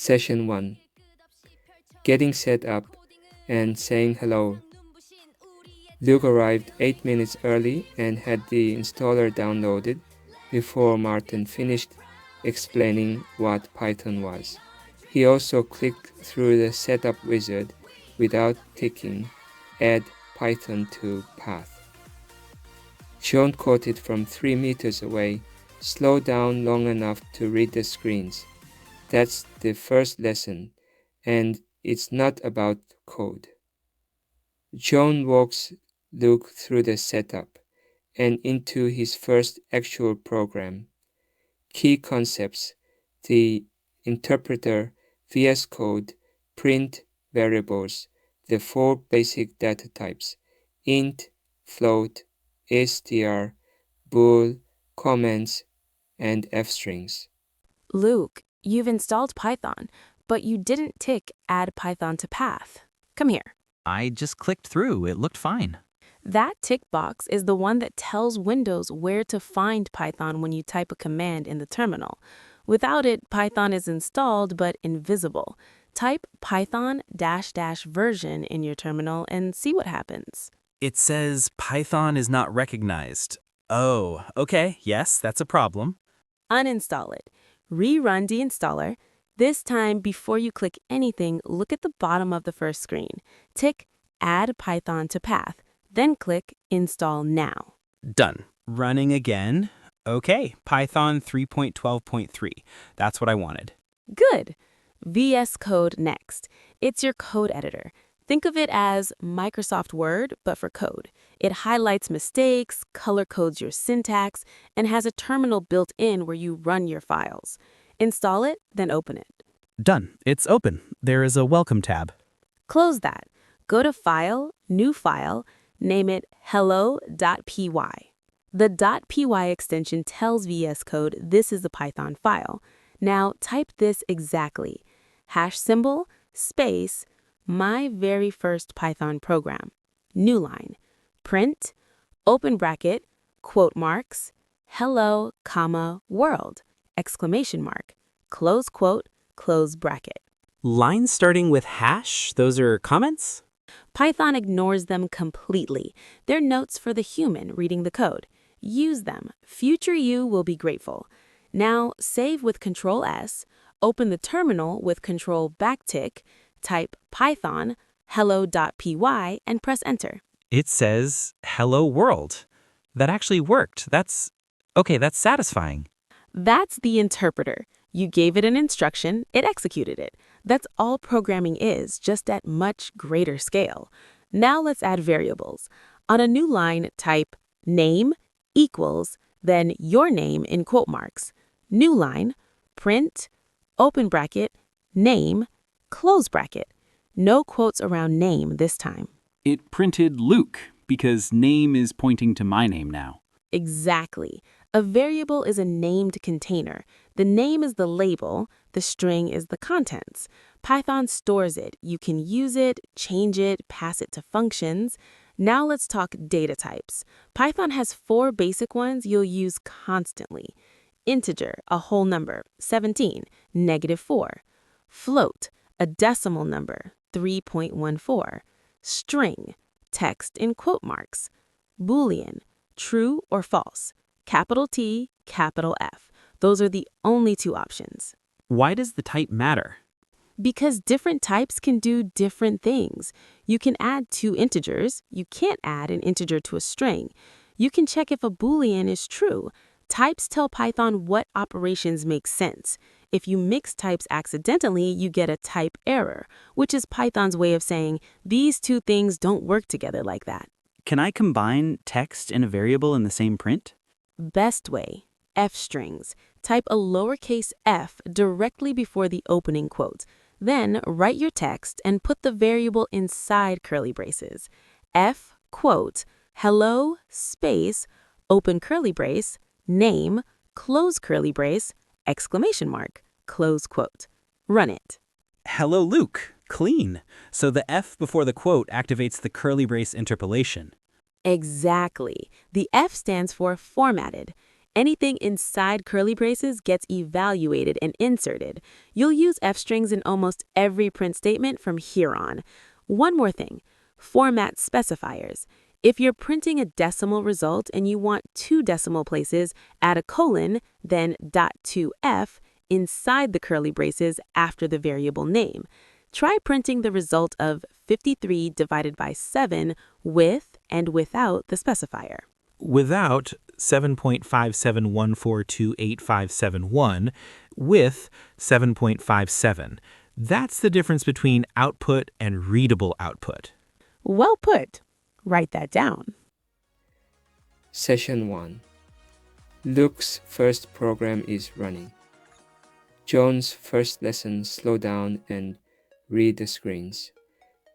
Session 1. Getting set up and saying hello. Luke arrived 8 minutes early and had the installer downloaded before Martin finished explaining what Python was. He also clicked through the setup wizard without ticking Add Python to Path. John quoted from 3 meters away, slow down long enough to read the screens. That's the first lesson, and it's not about code. John walks Luke through the setup and into his first actual program. Key concepts: the interpreter, VS Code, print variables, the 4 basic data types: int, float, str, bool, comments, and f-strings. Luke, you've installed Python, but you didn't tick Add Python to Path. Come here. I just clicked through. It looked fine. That tick box is the one that tells Windows where to find Python when you type a command in the terminal. Without it, Python is installed but invisible. Type Python -- version in your terminal and see what happens. It says Python is not recognized. Oh, okay, yes, that's a problem. Uninstall it. Rerun the installer. This time, before you click anything, look at the bottom of the first screen. Tick Add Python to Path, then click Install Now. Done. Running again. Okay, Python 3.12.3. That's what I wanted. Good. VS Code next. It's your code editor. Think of it as Microsoft Word, but for code. It highlights mistakes, color codes your syntax, and has a terminal built in where you run your files. Install it, then open it. Done. It's open. There is a Welcome tab. Close that. Go to File, New File, name it hello.py. The .py extension tells VS Code this is a Python file. Now type this exactly. # space, my very first Python program. New line. Print, open bracket, quote marks, hello, world, exclamation mark, close quote, close bracket. Lines starting with hash, those are comments? Python ignores them completely. They're notes for the human reading the code. Use them. Future you will be grateful. Now save with Control S, open the terminal with Control backtick, type Python hello.py and press enter. It says hello world. That actually worked. That's satisfying. That's the interpreter. You gave it an instruction, it executed it. That's all programming is, just at much greater scale. Now let's add variables. On a new line, type name equals, then your name in quote marks. New line, print, open bracket, name, close bracket. No quotes around name this time. It printed Luke because name is pointing to my name now. Exactly. A variable is a named container. The name is the label, the string is the contents. Python stores it. You can use it, change it, pass it to functions. Now let's talk data types. Python has 4 basic ones you'll use constantly. Integer, a whole number, 17, -4. Float, a decimal number, 3.14. String, text in quote marks. Boolean, true or false. Capital T, capital F. Those are the only 2 options. Why does the type matter? Because different types can do different things. You can add 2 integers. You can't add an integer to a string. You can check if a Boolean is true. Types tell Python what operations make sense. If you mix types accidentally, you get a type error, which is Python's way of saying these 2 things don't work together like that. Can I combine text and a variable in the same print? Best way, f-strings. Type a lowercase f directly before the opening quote. Then write your text and put the variable inside curly braces. F quote, hello space, open curly brace, name, close curly brace, exclamation mark, close quote. Run it. Hello Luke. Clean. So the F before the quote activates the curly brace interpolation. Exactly. The F stands for formatted. Anything inside curly braces gets evaluated and inserted. You'll use F-strings in almost every print statement from here on. One more thing, format specifiers. If you're printing a decimal result and you want 2 decimal places, add a colon, then .2f inside the curly braces after the variable name. Try printing the result of 53 divided by 7 with and without the specifier. Without 7.5714285571, with 7.57. That's the difference between output and readable output. Well put. Write that down. Session 1. Luke's first program is running. John's first lesson, slow down and read the screens,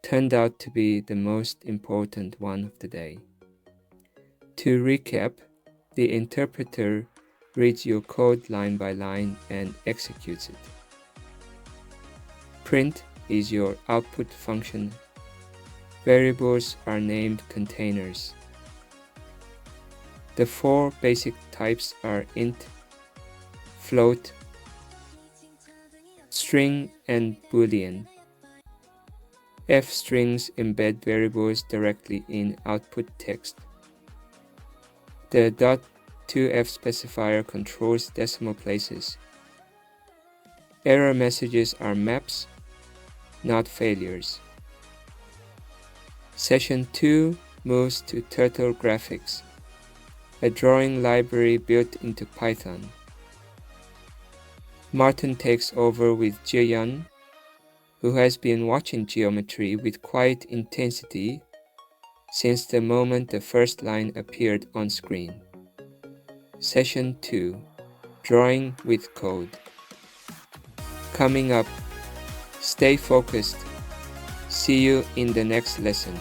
turned out to be the most important one of the day. To recap, the interpreter reads your code line by line and executes it. Print is your output function. Variables are named containers. The 4 basic types are int, float, string, and boolean. F-strings embed variables directly in output text. The .2f specifier controls decimal places. Error messages are maps, not failures. Session 2 moves to Turtle Graphics, a drawing library built into Python. Martin takes over with Jiyeon, who has been watching geometry with quiet intensity since the moment the first line appeared on screen. Session 2, Drawing with Code. Coming up, stay focused. See you in the next lesson.